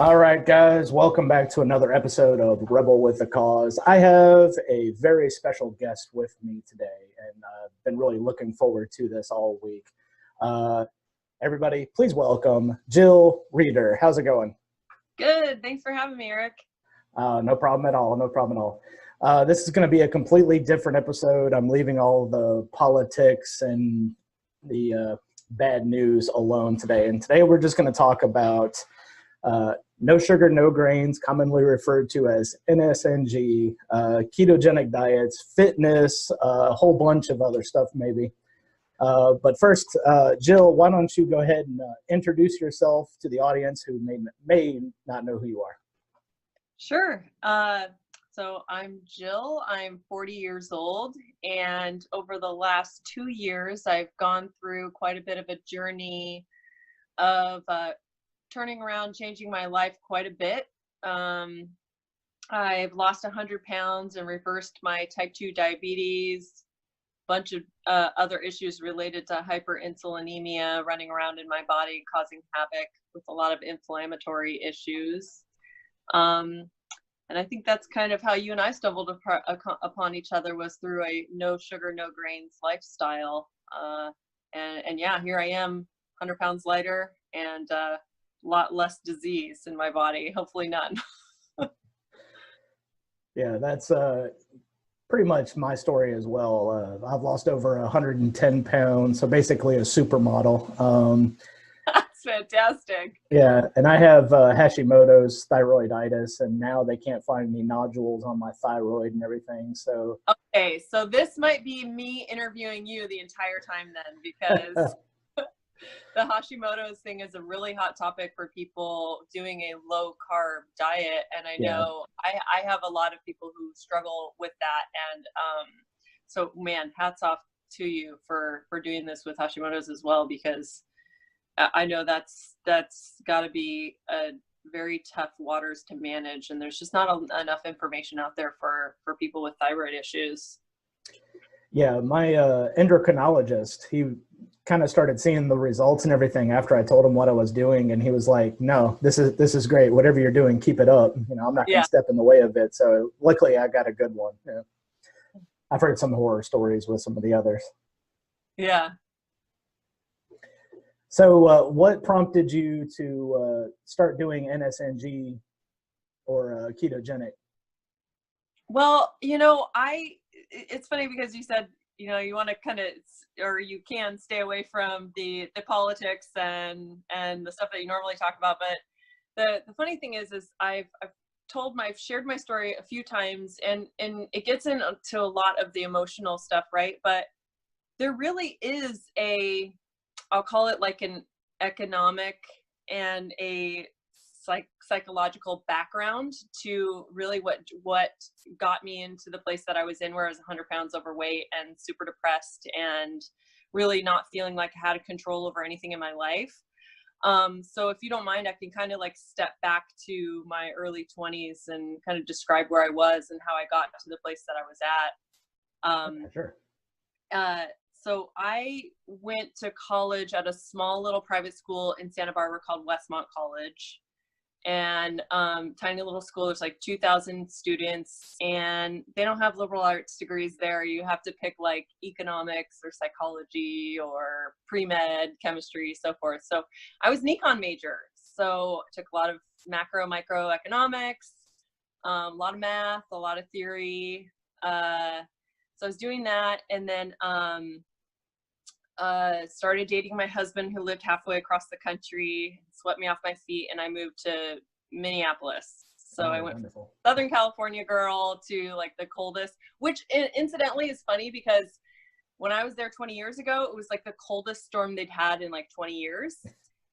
All right, guys, welcome back to another episode of Rebel with a Cause. I have a very special guest with me today, and I've been really looking forward to this all week. Everybody, please welcome Jill Rieder. How's it going? Good. Thanks for having me, Eric. No problem at all. No problem at all. This is going to be a completely different episode. I'm leaving all the politics and the bad news alone today. And today we're just going to talk about no sugar, no grains, commonly referred to as NSNG, ketogenic diets, fitness, a whole bunch of other stuff maybe. But first, Jill, why don't you go ahead and introduce yourself to the audience who may not know who you are. Sure. So I'm Jill. I'm 40 years old, and over the last 2 years, I've gone through quite a bit of a journey of turning around, changing my life quite a bit. I've lost 100 pounds and reversed my type 2 diabetes, bunch of other issues related to hyperinsulinemia running around in my body, causing havoc with a lot of inflammatory issues. And I think that's kind of how you and I stumbled upon each other, was through a no sugar, no grains lifestyle. And yeah, here I am, 100 pounds lighter and a lot less disease in my body. Hopefully none. Yeah, that's pretty much my story as well. I've lost over 110 pounds, so basically a supermodel. That's fantastic. Yeah, and I have Hashimoto's thyroiditis, and now they can't find any nodules on my thyroid and everything. So okay, so this might be me interviewing you the entire time then, because the Hashimoto's thing is a really hot topic for people doing a low carb diet. And I know I have a lot of people who struggle with that. And so man, hats off to you for doing this with Hashimoto's as well, because I know that's got to be a very tough waters to manage. And there's just not enough information out there for people with thyroid issues. Yeah, my endocrinologist, he kind of started seeing the results and everything after I told him what I was doing, and he was like, "No, this is great. Whatever you're doing, keep it up. You know, I'm not going to step in the way of it." So luckily, I got a good one. Yeah. I've heard some horror stories with some of the others. Yeah. So, what prompted you to start doing NSNG or ketogenic? Well, it's funny because you said, you want to kind of, or you can stay away from the politics and the stuff that you normally talk about. But the funny thing is I've shared my story a few times, and it gets into a lot of the emotional stuff, right? But there really is I'll call it like an economic and a psychological background to really what got me into the place that I was in, where I was 100 pounds overweight and super depressed and really not feeling like I had control over anything in my life. So if you don't mind, I can kind of like step back to my early 20s and kind of describe where I was and how I got to the place that I was at. Sure. So I went to college at a small little private school in Santa Barbara called Westmont College. And tiny little school. There's like 2,000 students, and they don't have liberal arts degrees there. You have to pick like economics or psychology or pre-med, chemistry, so forth. So I was an econ major, so I took a lot of microeconomics, a lot of math, a lot of theory. So I was doing that, and then started dating my husband, who lived halfway across the country, swept me off my feet, and I moved to Minneapolis. So I went from Southern California girl to like the coldest, which incidentally is funny because when I was there 20 years ago, it was like the coldest storm they'd had in like 20 years.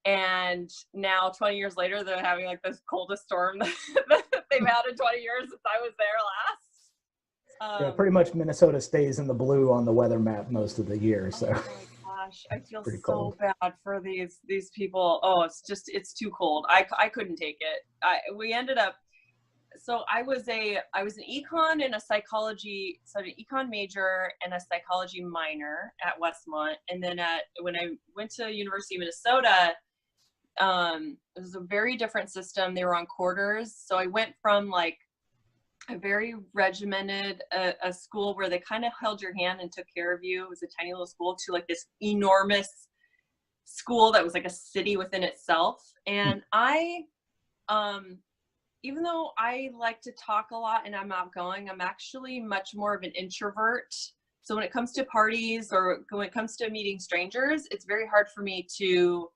And now 20 years later, they're having like this coldest storm that they've had in 20 years since I was there last. Yeah, pretty much Minnesota stays in the blue on the weather map most of the year. So. Oh my gosh, I feel so bad for these people. Oh, it's too cold. I couldn't take it. We ended up. So I was an econ and a psychology, so an econ major and a psychology minor at Westmont, and then when I went to University of Minnesota, it was a very different system. They were on quarters. So I went from like a very regimented a school where they kind of held your hand and took care of you. It was a tiny little school, to like this enormous school that was like a city within itself. And I, even though I like to talk a lot and I'm outgoing, I'm actually much more of an introvert. So when it comes to parties or when it comes to meeting strangers, it's very hard for me to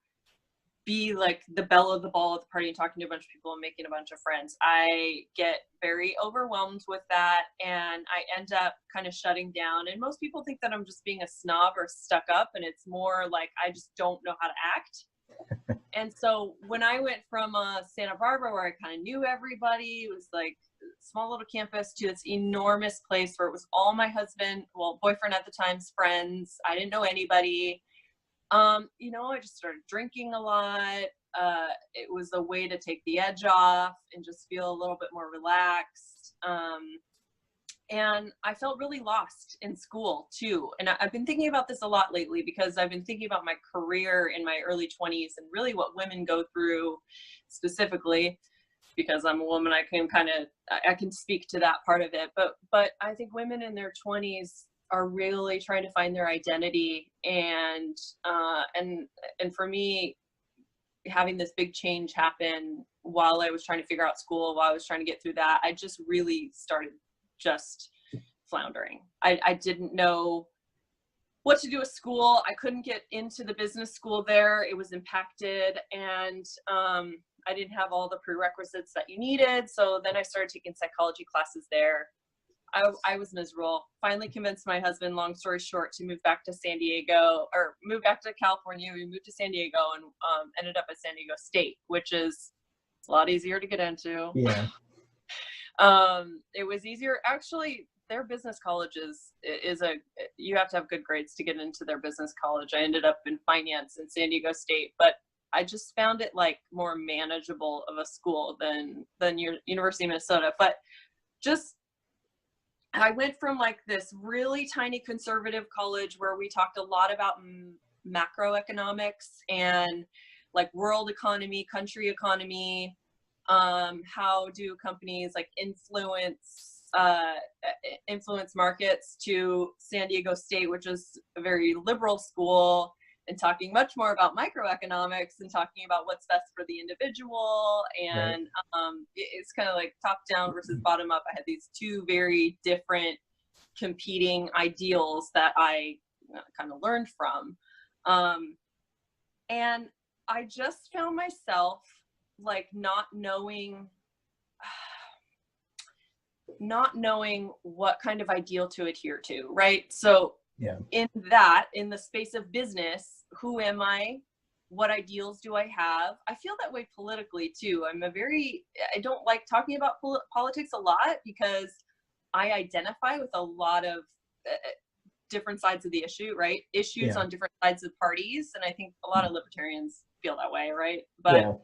be like the belle of the ball at the party and talking to a bunch of people and making a bunch of friends. I get very overwhelmed with that, and I end up kind of shutting down. And most people think that I'm just being a snob or stuck up, and it's more like I just don't know how to act. And so when I went from Santa Barbara, where I kind of knew everybody, it was like a small little campus, to this enormous place where it was all my boyfriend at the time's friends. I didn't know anybody. You know, I just started drinking a lot. It was a way to take the edge off and just feel a little bit more relaxed. And I felt really lost in school too. And I've been thinking about this a lot lately, because I've been thinking about my career in my early 20s and really what women go through specifically. Because I'm a woman, I can speak to that part of it. But I think women in their 20s are really trying to find their identity, and for me, having this big change happen while I was trying to figure out school, while I was trying to get through that, I just really started just floundering. I didn't know what to do with school. I couldn't get into the business school there. It was impacted, and I didn't have all the prerequisites that you needed. So then I started taking psychology classes there. I was miserable. Finally convinced my husband, long story short, to move back to San Diego, or move back to California. We moved to San Diego and ended up at San Diego State, which is a lot easier to get into. Yeah. It was easier. Actually, their business college you have to have good grades to get into their business college. I ended up in finance in San Diego State, but I just found it like more manageable of a school than your University of Minnesota. But I went from like this really tiny conservative college where we talked a lot about macroeconomics and like world economy, country economy, how do companies like influence markets, to San Diego State, which is a very liberal school, and talking much more about microeconomics and talking about what's best for the individual. And it's kind of like top down versus bottom up. I had these two very different competing ideals that I kind of learned from. And I just found myself like not knowing what kind of ideal to adhere to, right? So in the space of business, who am I? What ideals do I have? I feel that way politically too. I don't like talking about politics a lot, because I identify with a lot of different sides of the issue, right? Issues on different sides of parties. And I think a lot of libertarians feel that way, right? But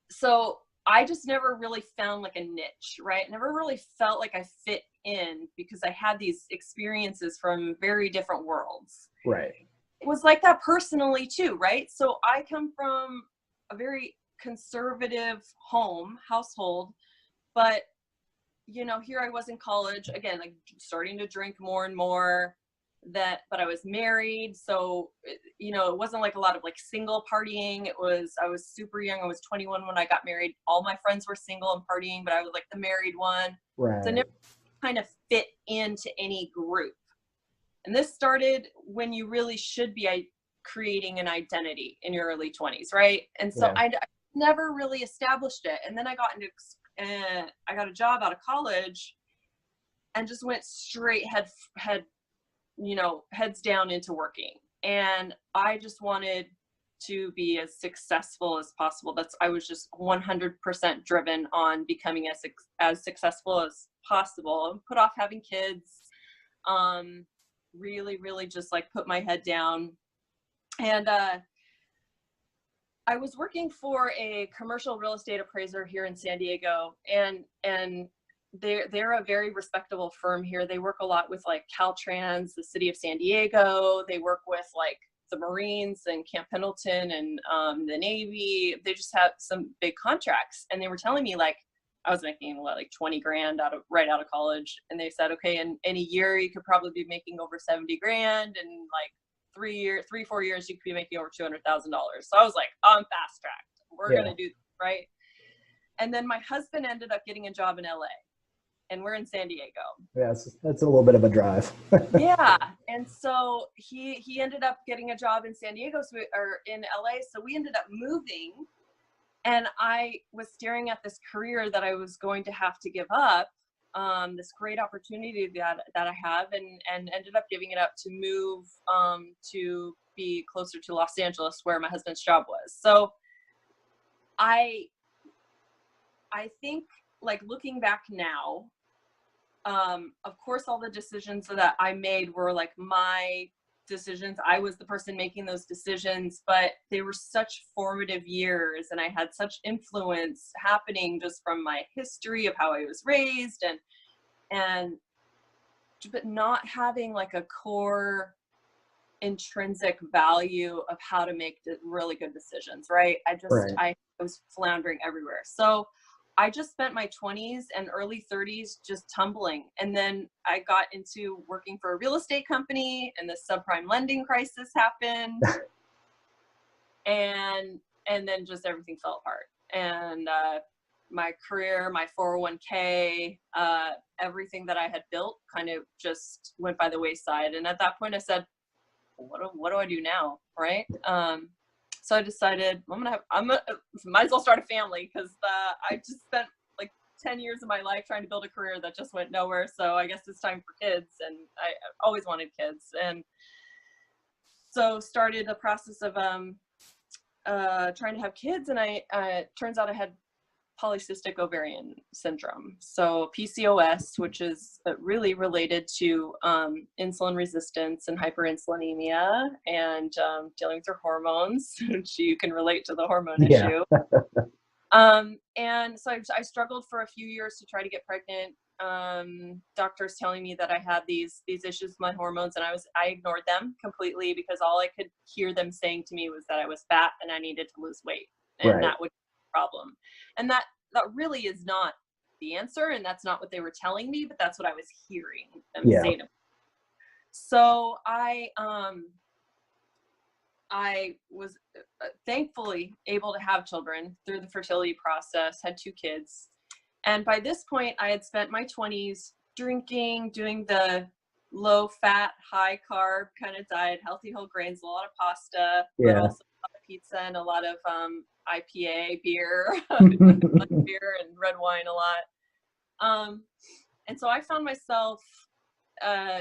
so I just never really found like a niche, right? Never really felt like I fit in, because I had these experiences from very different worlds. Right. It was like that personally too, right? So I come from a very conservative household, but you know, here I was in college, again, like starting to drink more and more, but I was married. So, you know, it wasn't like a lot of like single partying. I was super young. I was 21 when I got married. All my friends were single and partying, but I was like the married one. Right. So I never kind of fit into any group. And this started when you really should be creating an identity in your early 20s, right? And so I never really established it. And then I got a job out of college and just went straight heads down into working. And I just wanted to be as successful as possible. I was just 100% driven on becoming as successful as possible, and put off having kids. Really, really just like put my head down. And I was working for a commercial real estate appraiser here in San Diego, and they're a very respectable firm here. They work a lot with like Caltrans, the city of San Diego. They work with like the Marines and Camp Pendleton and the Navy. They just had some big contracts, and they were telling me like I was making what, like 20 grand right out of college, and they said, okay, in a year you could probably be making over 70 grand, and like 4 years you could be making over $200,000. So I was like, I'm fast tracked. We're gonna do this, right? And then my husband ended up getting a job in LA, and we're in San Diego. Yes, that's a little bit of a drive. Yeah, and so he ended up getting a job in San Diego, or in LA. So we ended up moving, and I was staring at this career that I was going to have to give up, this great opportunity that I have, and ended up giving it up to move to be closer to Los Angeles, where my husband's job was. So I think, like, looking back now, of course, all the decisions that I made were like my decisions. I was the person making those decisions, but they were such formative years, and I had such influence happening just from my history of how I was raised, but not having like a core intrinsic value of how to make really good decisions, right? I was floundering everywhere. So I just spent my 20s and early 30s just tumbling. And then I got into working for a real estate company, and the subprime lending crisis happened. and then just everything fell apart. And my career, my 401k, everything that I had built kind of just went by the wayside. And at that point I said, what do I do now? Right. So I decided might as well start a family, because I just spent like 10 years of my life trying to build a career that just went nowhere. So I guess it's time for kids, and I always wanted kids. And so started the process of trying to have kids, and turns out I had polycystic ovarian syndrome. So PCOS, which is really related to insulin resistance and hyperinsulinemia, and dealing with your hormones, which you can relate to the hormone issue. And so I struggled for a few years to try to get pregnant. Doctors telling me that I had these issues with my hormones, and I ignored them completely, because all I could hear them saying to me was that I was fat and I needed to lose weight, and that would be the problem. And that really is not the answer, and that's not what they were telling me, but that's what I was hearing them say to me. So I was thankfully able to have children through the fertility process, had 2 kids. And by this point, I had spent my 20s drinking, doing the low fat, high carb kind of diet, healthy whole grains, a lot of pasta, but also a lot of pizza and a lot of IPA beer, beer and red wine a lot. And so I found myself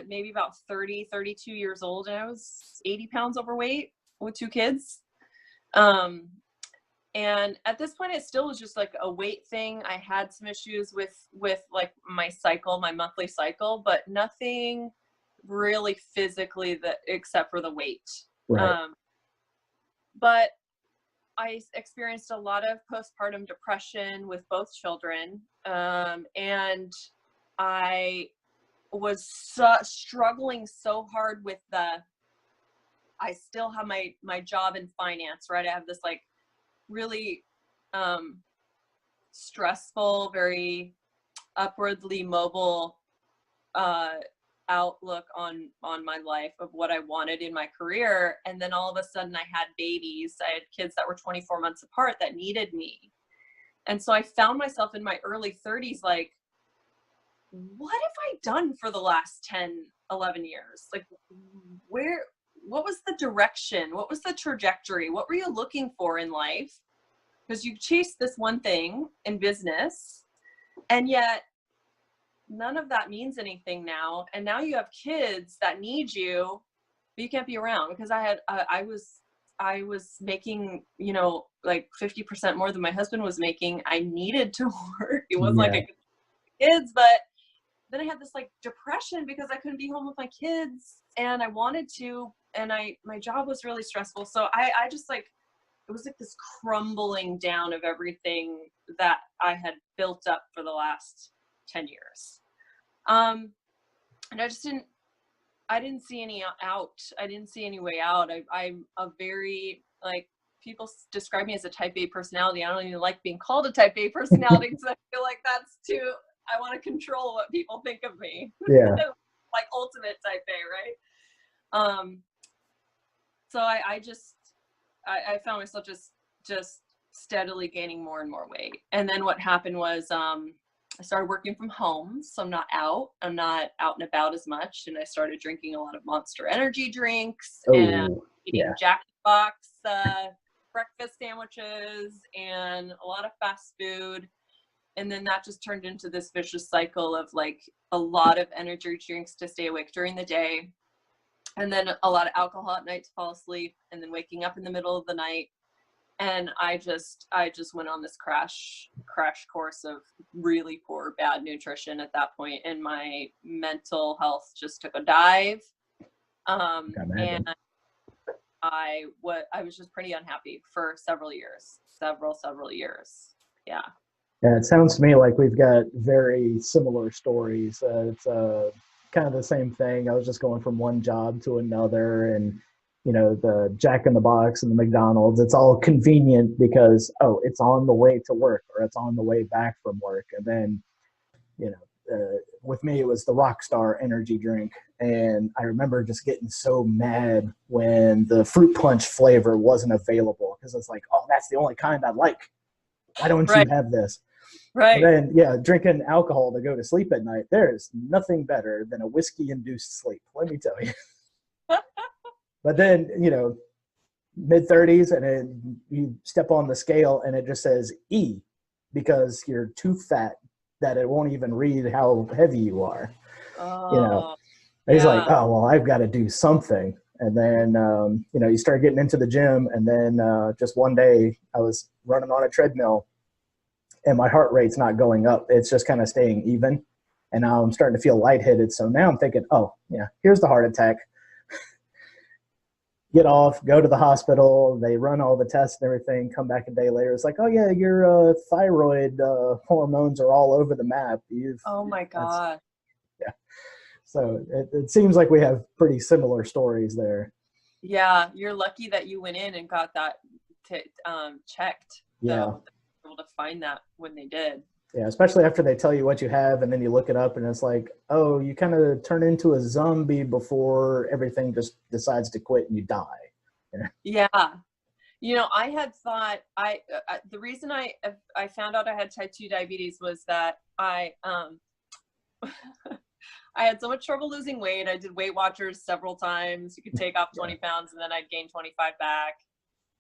maybe about 32 years old, and I was 80 pounds overweight with 2 kids. And at this point, it still was just like a weight thing. I had some issues with like my cycle, my monthly cycle, but nothing really physically except for the weight. But I experienced a lot of postpartum depression with both children. And I was struggling so hard with I still have my job in finance, right? I have this like really stressful, very upwardly mobile outlook on my life of what I wanted in my career. And then all of a sudden I had babies. I had kids that were 24 months apart that needed me. And so I found myself in my early 30s like, what have I done for the last 10, 11 years? Like, what was the direction? What was the trajectory? What were you looking for in life? Because you chased this one thing in business, and yet none of that means anything now. And now you have kids that need you, but you can't be around, because I was making, like 50% more than my husband was making. I needed to work. It wasn't like I could kids, but then I had this like depression because I couldn't be home with my kids, and I wanted to, and my job was really stressful. So I just like, it was like this crumbling down of everything that I had built up for the last 10 years. And I didn't see any out. I didn't see any way out. I'm a very, like, people describe me as a type A personality. I don't even like being called a type A personality because I feel like that's too, I want to control what people think of me. Yeah. Like ultimate type A, right? So I found myself just steadily gaining more and more weight. And then what happened was, I started working from home, so I'm not out and about as much. And I started drinking a lot of Monster Energy drinks and eating Jack in the Box breakfast sandwiches and a lot of fast food. And then that just turned into this vicious cycle of like a lot of energy drinks to stay awake during the day. And then a lot of alcohol at night to fall asleep, and then waking up in the middle of the night. And I just went on this crash course of really poor, bad nutrition at that point. And my mental health just took a dive. And I was just pretty unhappy for several years. Yeah. Yeah, it sounds to me like we've got very similar stories. It's kind of the same thing. I was just going from one job to another, and you know, the Jack in the Box and the McDonald's, it's all convenient because, oh, it's on the way to work or it's on the way back from work. And then, you know, with me, it was the Rockstar energy drink. And I remember just getting so mad when the fruit punch flavor wasn't available because it's like, oh, that's the only kind I like. Why don't you have this? Right. And then, yeah, drinking alcohol to go to sleep at night, there is nothing better than a whiskey-induced sleep, let me tell you. But then, you know, mid-30s, and then you step on the scale, and it just says E because you're too fat that it won't even read how heavy you are. Oh, you know, and he's like, oh, well, I've got to do something. And then, you know, you start getting into the gym, and then just one day I was running on a treadmill, and my heart rate's not going up. It's just kind of staying even. And now I'm starting to feel lightheaded. So now I'm thinking, oh, yeah, here's the heart attack. Get off, go to the hospital. They run all the tests and everything, come back a day later. It's like, oh, yeah, your thyroid hormones are all over the map. Oh, my God. Yeah. So it seems like we have pretty similar stories there. Yeah, you're lucky that you went in and got that checked. Yeah. So able to find that when they did. Yeah, especially after they tell you what you have and then you look it up and it's like, oh, you kind of turn into a zombie before everything just decides to quit and you die. Yeah. You know, I had thought the reason I found out I had type 2 diabetes was that I had so much trouble losing weight. I did Weight Watchers several times. You could take off 20 pounds and then I'd gain 25 back.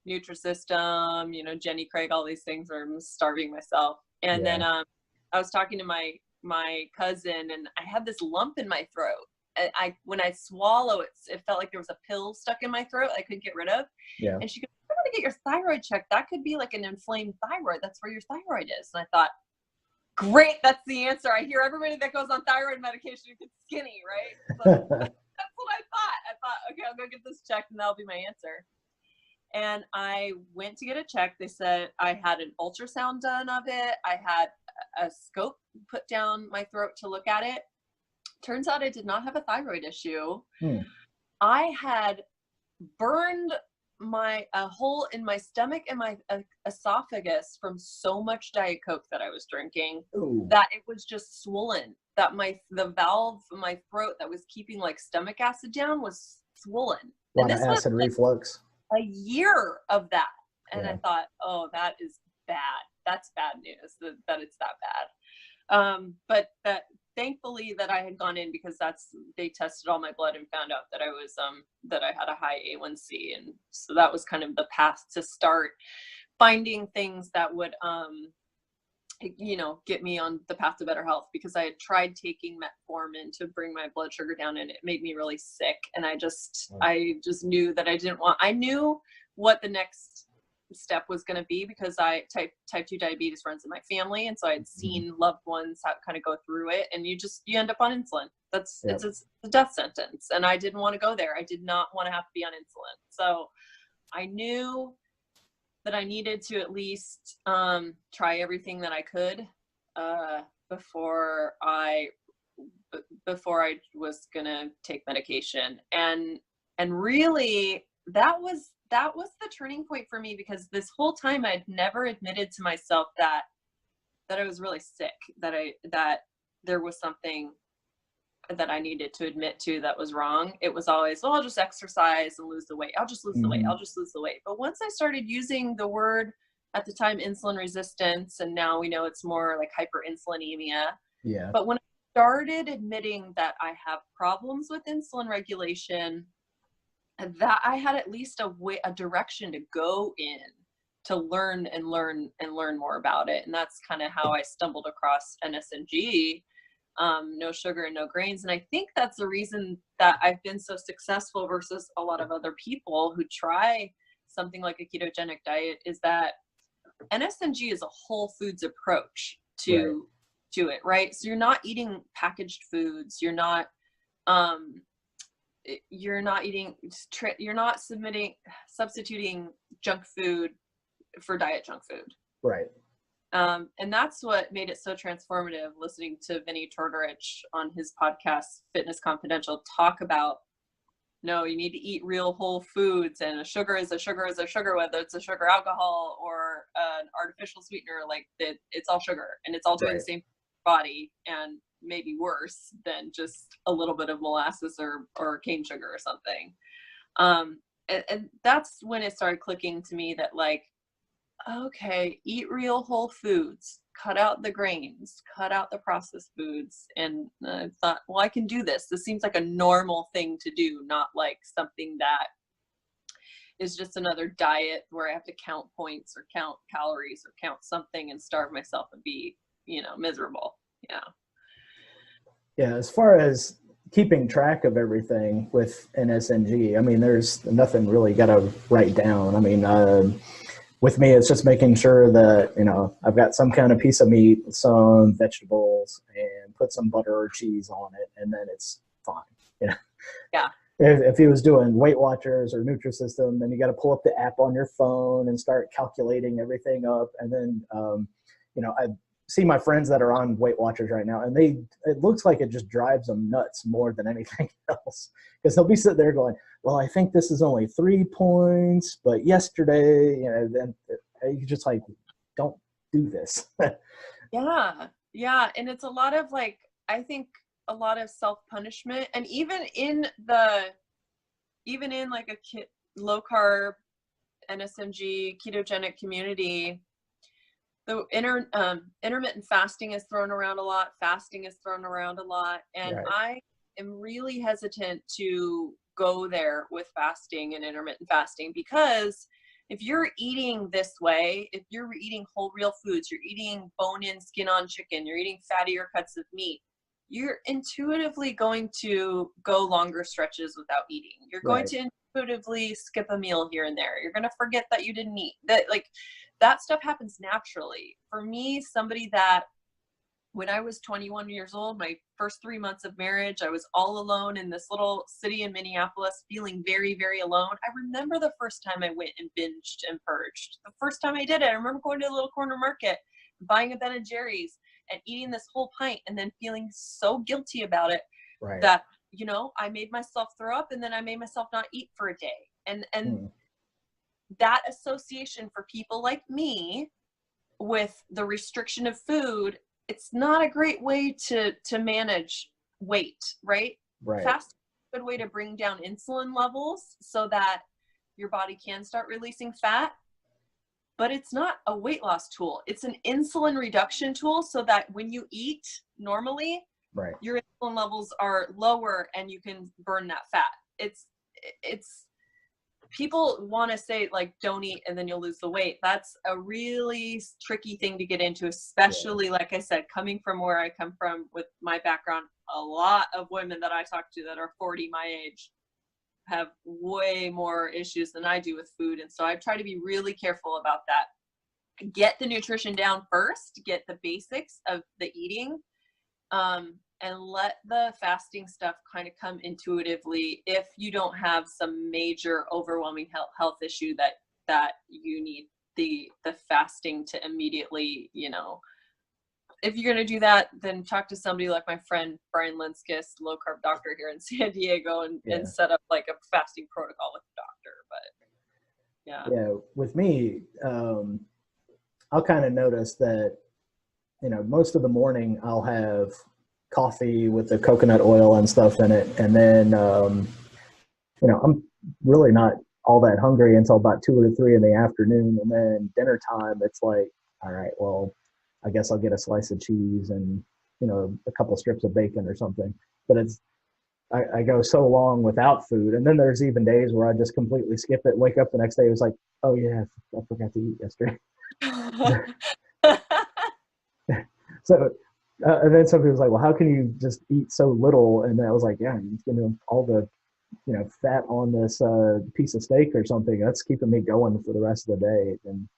Nutrisystem, you know, Jenny Craig, all these things where I'm starving myself. And then I was talking to my cousin, and I had this lump in my throat. When I swallow it felt like there was a pill stuck in my throat I couldn't get rid of. Yeah. And she goes, "I'm gonna get your thyroid checked. That could be like an inflamed thyroid. That's where your thyroid is." And I thought, great, that's the answer. I hear everybody that goes on thyroid medication gets skinny, right? So that's what I thought. I thought, okay, I'll go get this checked and that'll be my answer. And I went to get it checked. They said I had an ultrasound done of it. I had a scope put down my throat to look at it. Turns out I did not have a thyroid issue. I had burned a hole in my stomach and my esophagus from so much Diet Coke that I was drinking. Ooh. That it was just swollen. That the valve in my throat that was keeping like stomach acid down was swollen. A lot of acid reflux. A year of that. And I thought, oh, that is bad. That's bad news that it's that bad. But that thankfully that I had gone in because they tested all my blood and found out that I was, that I had a high A1C. And so that was kind of the path to start finding things that would, you know, get me on the path to better health, because I had tried taking metformin to bring my blood sugar down and it made me really sick. And I just knew that I knew what the next step was going to be, because type 2 diabetes runs in my family. And so I had seen loved ones kind of go through it, and you end up on insulin. It's a death sentence. And I didn't want to go there. I did not want to have to be on insulin. So I knew that I needed to at least try everything that I could before I before I was gonna take medication. And really that was the turning point for me, because this whole time I'd never admitted to myself that I was really sick, that there was something that I needed to admit to that was wrong. It was always, well, I'll just exercise and lose the weight. I'll just lose the weight. I'll just lose the weight. But once I started using the word, at the time, insulin resistance, and now we know it's more like hyperinsulinemia. Yeah. But when I started admitting that I have problems with insulin regulation, that I had at least a direction to go in to learn more about it. And that's kind of how I stumbled across NSNG. No sugar and no grains. And I think that's the reason that I've been so successful versus a lot of other people who try something like a ketogenic diet, is that NSNG is a whole foods approach to it, right? So you're not eating packaged foods. You're not substituting junk food for diet junk food. Right. And that's what made it so transformative, listening to Vinny Tortorich on his podcast, Fitness Confidential, talk about, no, you need to eat real whole foods, and a sugar is a sugar is a sugar, whether it's a sugar alcohol or an artificial sweetener, like that, it's all sugar, and it's all doing the same body, and maybe worse than just a little bit of molasses or cane sugar or something. And that's when it started clicking to me that, like, okay, eat real whole foods, cut out the grains, cut out the processed foods. And I thought, well, I can do this. This seems like a normal thing to do, not like something that is just another diet where I have to count points or count calories or count something and starve myself and be, miserable. Yeah. Yeah. As far as keeping track of everything with NSNG, I mean, there's nothing really got to write down. I mean, with me, it's just making sure that, I've got some kind of piece of meat, some vegetables, and put some butter or cheese on it, and then it's fine. Yeah. If he was doing Weight Watchers or Nutrisystem, then you got to pull up the app on your phone and start calculating everything up. And then, I see my friends that are on Weight Watchers right now, and it looks like it just drives them nuts more than anything else, because they'll be sitting there going, well, I think this is only 3 points, but yesterday, then you just like, don't do this. Yeah. And it's a lot of, like, I think a lot of self-punishment, and even in like a low carb NSNG ketogenic community, the intermittent fasting is thrown around a lot. Fasting is thrown around a lot. And I am really hesitant to go there with fasting and intermittent fasting, because if you're eating this way, if you're eating whole real foods, you're eating bone-in, skin-on chicken, you're eating fattier cuts of meat, you're intuitively going to go longer stretches without eating. You're going to intuitively skip a meal here and there. You're going to forget that you didn't eat. That stuff happens naturally. For me, somebody that, when I was 21 years old, my first 3 months of marriage, I was all alone in this little city in Minneapolis, feeling very, very alone. I remember the first time I went and binged and purged. The first time I did it, I remember going to a little corner market, buying a Ben & Jerry's and eating this whole pint, and then feeling so guilty about it that, I made myself throw up, and then I made myself not eat for a day. And that association for people like me with the restriction of food, it's not a great way to manage weight, right? Fasting is a good way to bring down insulin levels so that your body can start releasing fat, but it's not a weight loss tool. It's an insulin reduction tool, so that when you eat normally, your insulin levels are lower and you can burn that fat. It's people want to say, like, don't eat and then you'll lose the weight. That's a really tricky thing to get into, especially, like I said, coming from where I come from with my background. A lot of women that I talk to that are 40 my age have way more issues than I do with food. And so I try to be really careful about that. Get the nutrition down first, get the basics of the eating, and let the fasting stuff kind of come intuitively if you don't have some major overwhelming health issue that you need the fasting to immediately, if you're going to do that, then talk to somebody like my friend Brian Linskis, low carb doctor here in San Diego, and set up like a fasting protocol with the doctor. But yeah, with me, I'll kind of notice that, most of the morning I'll have coffee with the coconut oil and stuff in it. And then, I'm really not all that hungry until about 2 or 3 in the afternoon. And then dinner time, it's like, all right, well, I guess I'll get a slice of cheese and, a couple strips of bacon or something. But I go so long without food. And then there's even days where I just completely skip it, wake up the next day, it was like, oh yeah, I forgot to eat yesterday. So, and then some people's like, well, how can you just eat so little? And I was like, yeah, all the, fat on this piece of steak or something. That's keeping me going for the rest of the day. And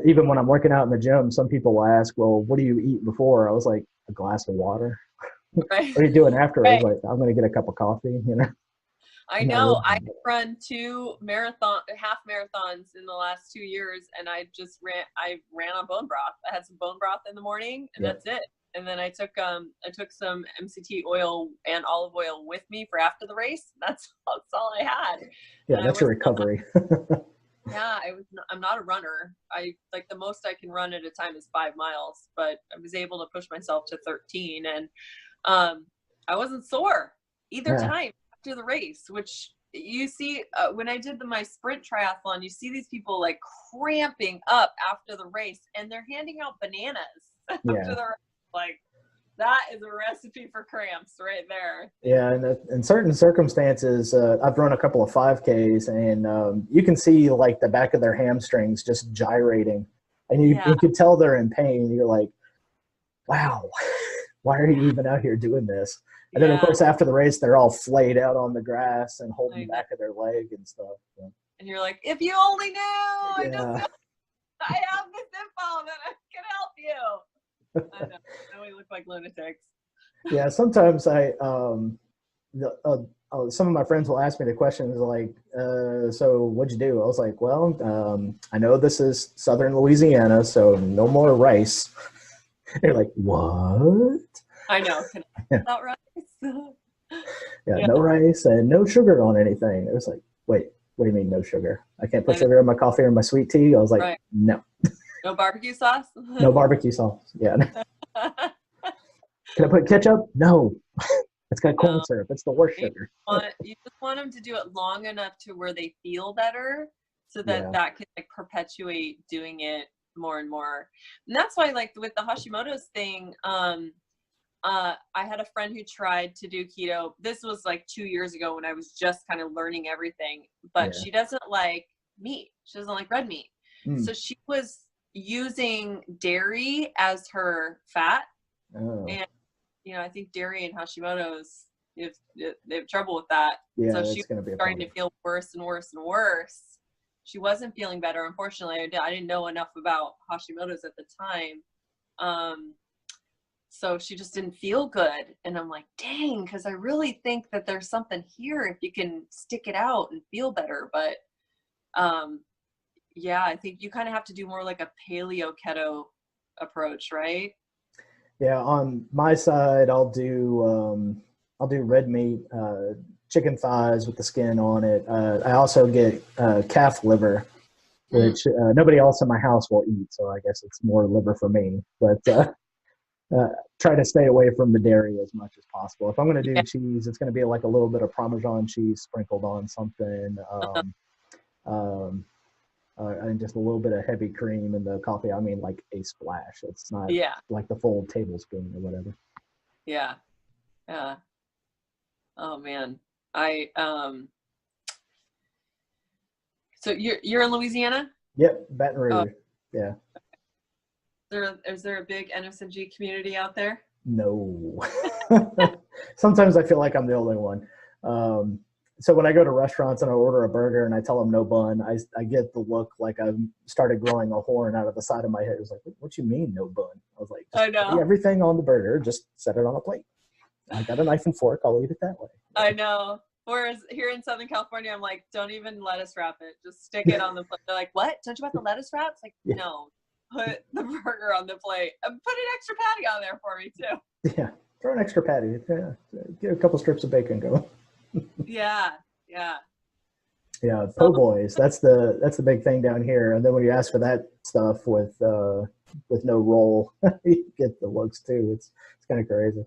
even when I'm working out in the gym, some people will ask, well, what do you eat before? I was like, a glass of water. Right. What are you doing after? Right. I was like, I'm going to get a cup of coffee, I know. I've run 2 half marathons in the last 2 years, and I ran on bone broth. I had some bone broth in the morning, and that's it. And then I took some MCT oil and olive oil with me for after the race. That's all I had. Yeah, that's your recovery. Yeah, I'm not a runner. I like the most I can run at a time is 5 miles, but I was able to push myself to 13, and I wasn't sore either time after the race, which you see when I did my sprint triathlon, you see these people like cramping up after the race, and they're handing out bananas after the race. Like, that is a recipe for cramps right there. Yeah, and in certain circumstances, I've run a couple of 5Ks, and you can see like the back of their hamstrings just gyrating, and you can tell they're in pain. You're like, wow, why are you even out here doing this? And then, of course, after the race, they're all flayed out on the grass and holding the back of their leg and stuff. Yeah. And you're like, if you only knew, I have this info that I can help you. I know. Now we look like lunatics. Yeah, sometimes some of my friends will ask me the questions like, so what'd you do? I was like, well, I know this is Southern Louisiana, so no more rice. They're like, what? I know. Without rice? No rice and no sugar on anything. It was like, wait, what do you mean no sugar? I can't put sugar in my coffee or my sweet tea? I was like, no. No barbecue sauce? No barbecue sauce. Yeah. Can I put ketchup? No. It's got corn syrup. It's the worst sugar. You just want them to do it long enough to where they feel better, so that that can like perpetuate doing it more and more. And that's why, like with the Hashimoto's thing, I had a friend who tried to do keto. This was like 2 years ago when I was just kind of learning everything, but she doesn't like meat. She doesn't like red meat. So she was using dairy as her fat. And I think dairy and Hashimoto's, they have trouble with that. So she's starting to feel worse and worse and worse. She wasn't feeling better. Unfortunately, I didn't know enough about Hashimoto's at the time. So she just didn't feel good. And I'm like, dang, because I really think that there's something here if you can stick it out and feel better. But I think you kind of have to do more like a paleo keto approach, right? Yeah, on my side, I'll do red meat, chicken thighs with the skin on it. I also get calf liver, which nobody else in my house will eat, so I guess it's more liver for me. But try to stay away from the dairy as much as possible. If I'm going to do cheese, it's going to be like a little bit of Parmesan cheese sprinkled on something. And just a little bit of heavy cream in the coffee. I mean, like a splash. It's not like the full tablespoon or whatever. Yeah. Yeah. Oh man. So you're in Louisiana? Yep. Baton Rouge. Yeah. Is there a big NSNG community out there? No. Sometimes I feel like I'm the only one. So when I go to restaurants and I order a burger and I tell them no bun, I get the look like I've started growing a horn out of the side of my head. It was like, what you mean no bun? I was like, just put everything on the burger, just set it on a plate. I got a knife and fork. I'll eat it that way. I know. Whereas here in Southern California, I'm like, don't even lettuce wrap it. Just stick it on the plate. They're like, what? Don't you want the lettuce wrap? It's like, no. put the burger on the plate and put an extra patty on there for me too. Yeah, throw an extra patty. Get a couple strips of bacon going. Yeah. Yeah, So, po' boys. That's the big thing down here. And then when you ask for that stuff with no roll, you get the looks too. It's kind of crazy.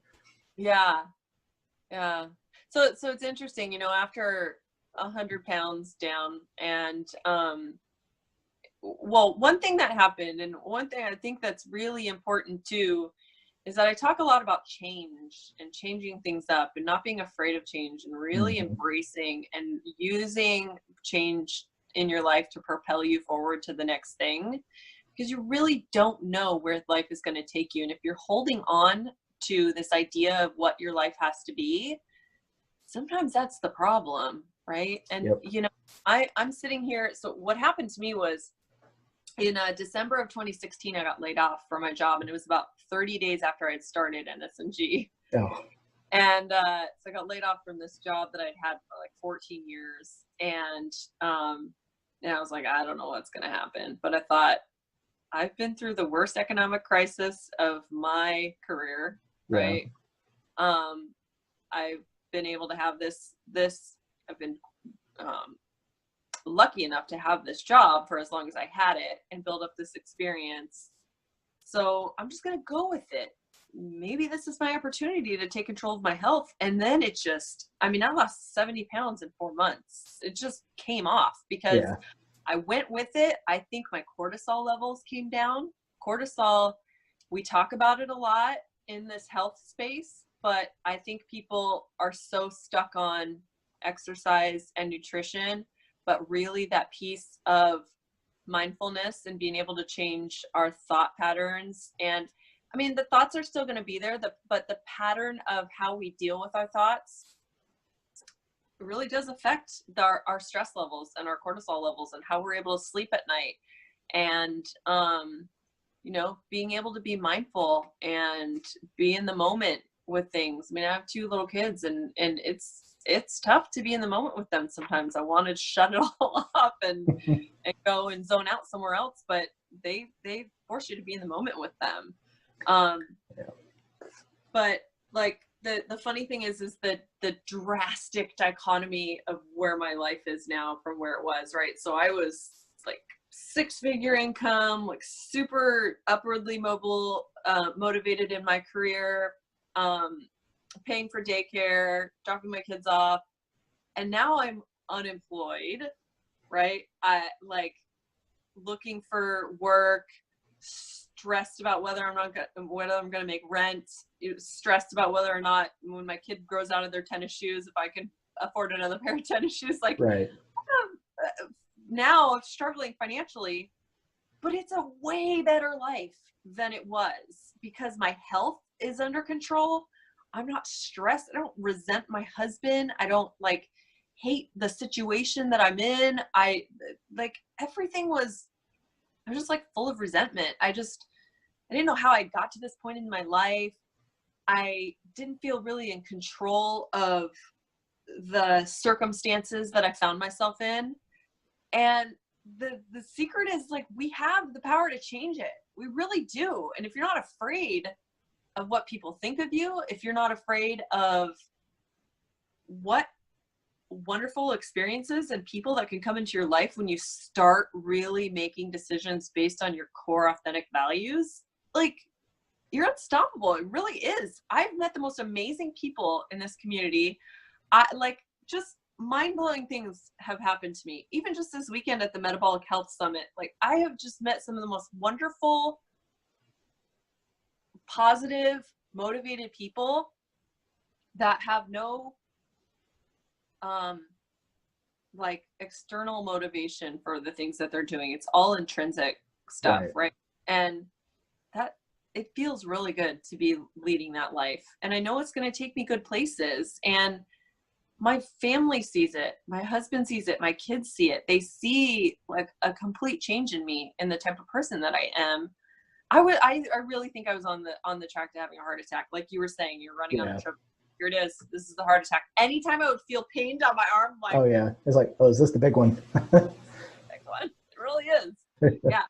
yeah. So it's interesting, you know, after 100 pounds down, and well, one thing that happened, and one thing I think that's really important too, is that I talk a lot about change and changing things up and not being afraid of change and really embracing and using change in your life to propel you forward to the next thing, because you really don't know where life is going to take you. And if you're holding on to this idea of what your life has to be, sometimes that's the problem, right? And you know, I'm sitting here. So what happened to me was, in December of 2016, I got laid off from my job, and it was about 30 days after I had started NSNG. Oh. And so I got laid off from this job that I'd had for like 14 years. And I was like, I don't know what's going to happen. But I thought, I've been through the worst economic crisis of my career, right? I've been able to have this, I've been lucky enough to have this job for as long as I had it and build up this experience. So I'm just going to go with it. Maybe this is my opportunity to take control of my health. And then it just, I mean, I lost 70 pounds in 4 months. It just came off because I went with it. I think my cortisol levels came down. Cortisol, we talk about it a lot in this health space, but I think people are so stuck on exercise and nutrition, but really that piece of mindfulness and being able to change our thought patterns. And I mean, the thoughts are still going to be there, but the pattern of how we deal with our thoughts really does affect our stress levels and our cortisol levels and how we're able to sleep at night. And, you know, being able to be mindful and be in the moment with things. I mean, I have 2 little kids, and it's tough to be in the moment with them sometimes. I want to shut it all off and go and zone out somewhere else, but they force you to be in the moment with them. But like the funny thing is that the drastic dichotomy of where my life is now from where it was, right? So I was like 6-figure income, like super upwardly motivated in my career, paying for daycare, dropping my kids off, and now I'm unemployed, right? I like looking for work, stressed about whether I'm going to make rent, stressed about whether or not when my kid grows out of their tennis shoes, if I can afford another pair of tennis shoes. Like, now I'm struggling financially, but it's a way better life than it was because my health is under control. I'm not stressed. I don't resent my husband. I don't like hate the situation that I'm in. I like everything was, I was just like full of resentment. I didn't know how I got to this point in my life. I didn't feel really in control of the circumstances that I found myself in. And the secret is like, we have the power to change it. We really do. And if you're not afraid of what people think of you, if you're not afraid of what wonderful experiences and people that can come into your life when you start really making decisions based on your core authentic values, like, you're unstoppable. It really is. I've met the most amazing people in this community. Just mind-blowing things have happened to me. Even just this weekend at the Metabolic Health Summit, like, I have just met some of the most wonderful, positive, motivated people that have no like external motivation for the things that they're doing. It's all intrinsic stuff, right? And that, it feels really good to be leading that life. And I know it's going to take me good places, and my family sees it, my husband sees it, my kids see it. They see like a complete change in me and the type of person that I am. I really think I was on the track to having a heart attack. Like you were saying, you're running on a trip. Here it is. This is the heart attack. Anytime I would feel pain down my arm, I'm like, oh yeah, it's like, oh, is this the big one? Big one. It really is. Yeah.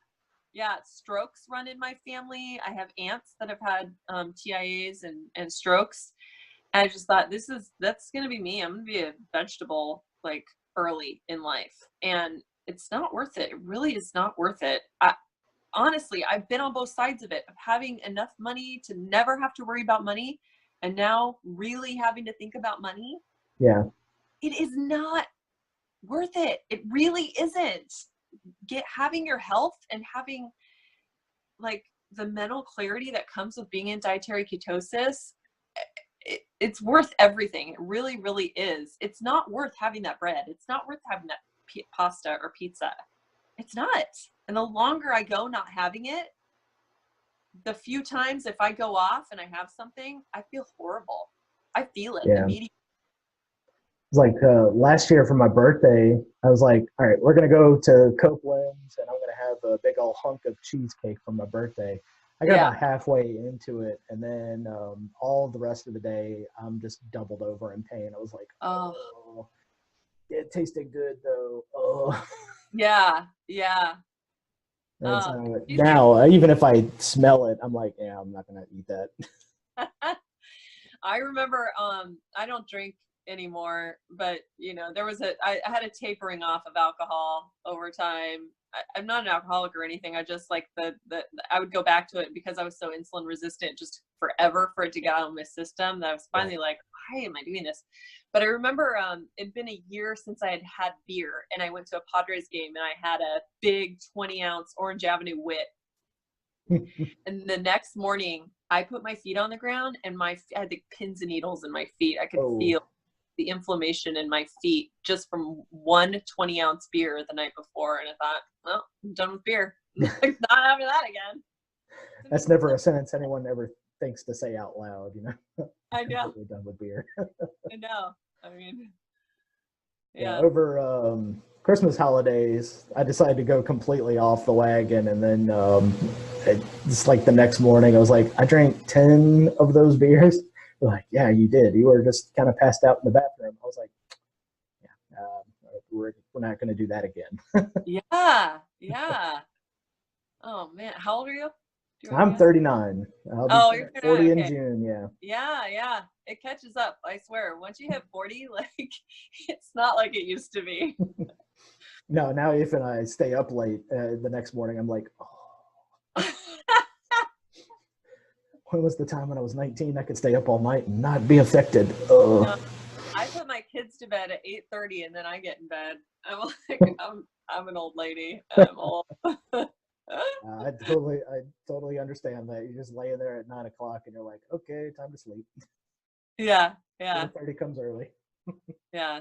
Yeah, strokes run in my family. I have aunts that have had TIAs and strokes. And I just thought that's gonna be me. I'm gonna be a vegetable like early in life. And it's not worth it. It really is not worth it. Honestly, I've been on both sides of it, of having enough money to never have to worry about money, and now really having to think about money. Yeah. It is not worth it. It really isn't. Having your health and having like the mental clarity that comes with being in dietary ketosis, it's worth everything. It really, really is. It's not worth having that bread. It's not worth having that pasta or pizza. It's not. And the longer I go not having it, the few times if I go off and I have something, I feel horrible. I feel it immediately. It's like last year for my birthday, I was like, all right, we're going to go to Copeland's and I'm going to have a big old hunk of cheesecake for my birthday. I got about halfway into it, and then all the rest of the day, I'm just doubled over in pain. I was like, oh, it tasted good though. Oh. Yeah. Now, even if I smell it, I'm like, yeah, I'm not going to eat that. I remember, I don't drink anymore, but I had a tapering off of alcohol over time. I'm not an alcoholic or anything. I just like I would go back to it because I was so insulin resistant just forever for it to get out of my system that I was finally like, why am I doing this? But I remember it'd been a year since I had had beer, and I went to a Padres game and I had a big 20-ounce Orange Avenue wit. And the next morning I put my feet on the ground and I had the pins and needles in my feet. I could feel the inflammation in my feet just from one 20-ounce beer the night before. And I thought, well, I'm done with beer. Not having that again. That's never a sentence anyone ever thinks to say out loud, I know. I'm done with beer. I know. I mean, yeah. Over Christmas holidays, I decided to go completely off the wagon, and then it's like the next morning, I was like, I drank 10 of those beers. They're like, yeah, you did. You were just kind of passed out in the bathroom. I was like, yeah, we're not going to do that again. Yeah. Oh man, how old are you? I'm 39. I'll be you're 40 in June. Yeah. It catches up. I swear. Once you hit 40, like it's not like it used to be. No, now if I stay up late the next morning, I'm like, oh. When was the time when I was 19 I could stay up all night and not be affected? No, I put my kids to bed at 8:30 and then I get in bed. I'm like, I'm an old lady. I'm old. I totally understand that. You're just laying there at 9 o'clock and you're like, okay, time to sleep. Yeah. 30 comes early. Yeah.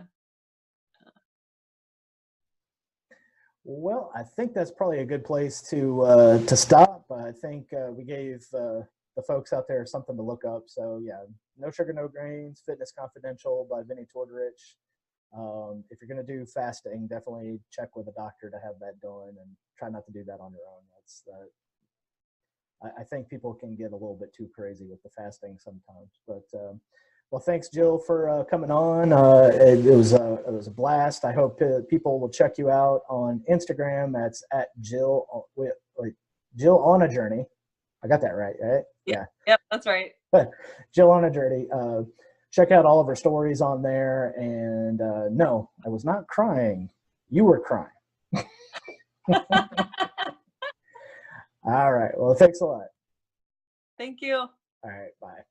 Well, I think that's probably a good place to stop. I think we gave the folks out there something to look up. So yeah, No Sugar, No Grains, Fitness Confidential by Vinnie Tortorich. If you're going to do fasting, definitely check with a doctor to have that done, and try not to do that on your own. I think people can get a little bit too crazy with the fasting sometimes. But well, thanks, Jill, for coming on. It was a blast. I hope people will check you out on Instagram. That's at Jill Jill on a Journey. I got that right? Yeah. Yep, that's right. Jill on a Journey. Check out all of her stories on there. And no, I was not crying. You were crying. All right. Well, thanks a lot. Thank you. All right. Bye.